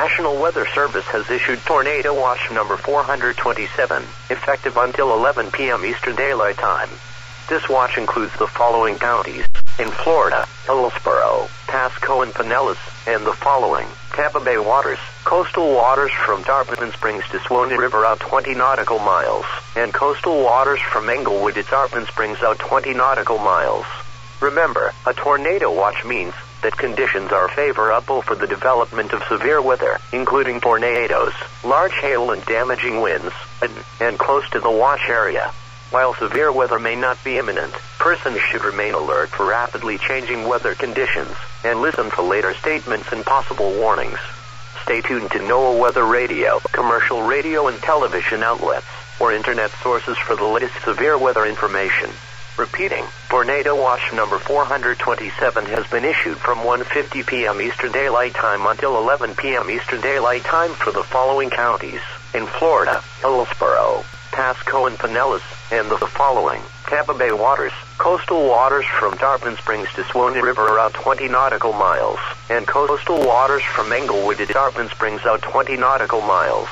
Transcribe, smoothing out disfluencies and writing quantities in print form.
National Weather Service has issued Tornado Watch number 427, effective until 11 p.m. Eastern Daylight Time. This watch includes the following counties: in Florida, Hillsborough, Pasco and Pinellas, and the following: Tampa Bay waters, coastal waters from Tarpon Springs to Swanee River out 20 nautical miles, and coastal waters from Englewood to Tarpon Springs out 20 nautical miles. Remember, a tornado watch means that conditions are favorable for the development of severe weather, including tornadoes, large hail and damaging winds, and close to the watch area. While severe weather may not be imminent, persons should remain alert for rapidly changing weather conditions, and listen to later statements and possible warnings. Stay tuned to NOAA Weather Radio, commercial radio and television outlets, or internet sources for the latest severe weather information. Repeating, Tornado Watch number 427 has been issued from 1:50 p.m. Eastern Daylight Time until 11 p.m. Eastern Daylight Time for the following counties: in Florida, Hillsborough, Pasco and Pinellas, and the following: Tampa Bay waters, coastal waters from Tarpon Springs to Swanee River out 20 nautical miles, and coastal waters from Englewood to Tarpon Springs out 20 nautical miles.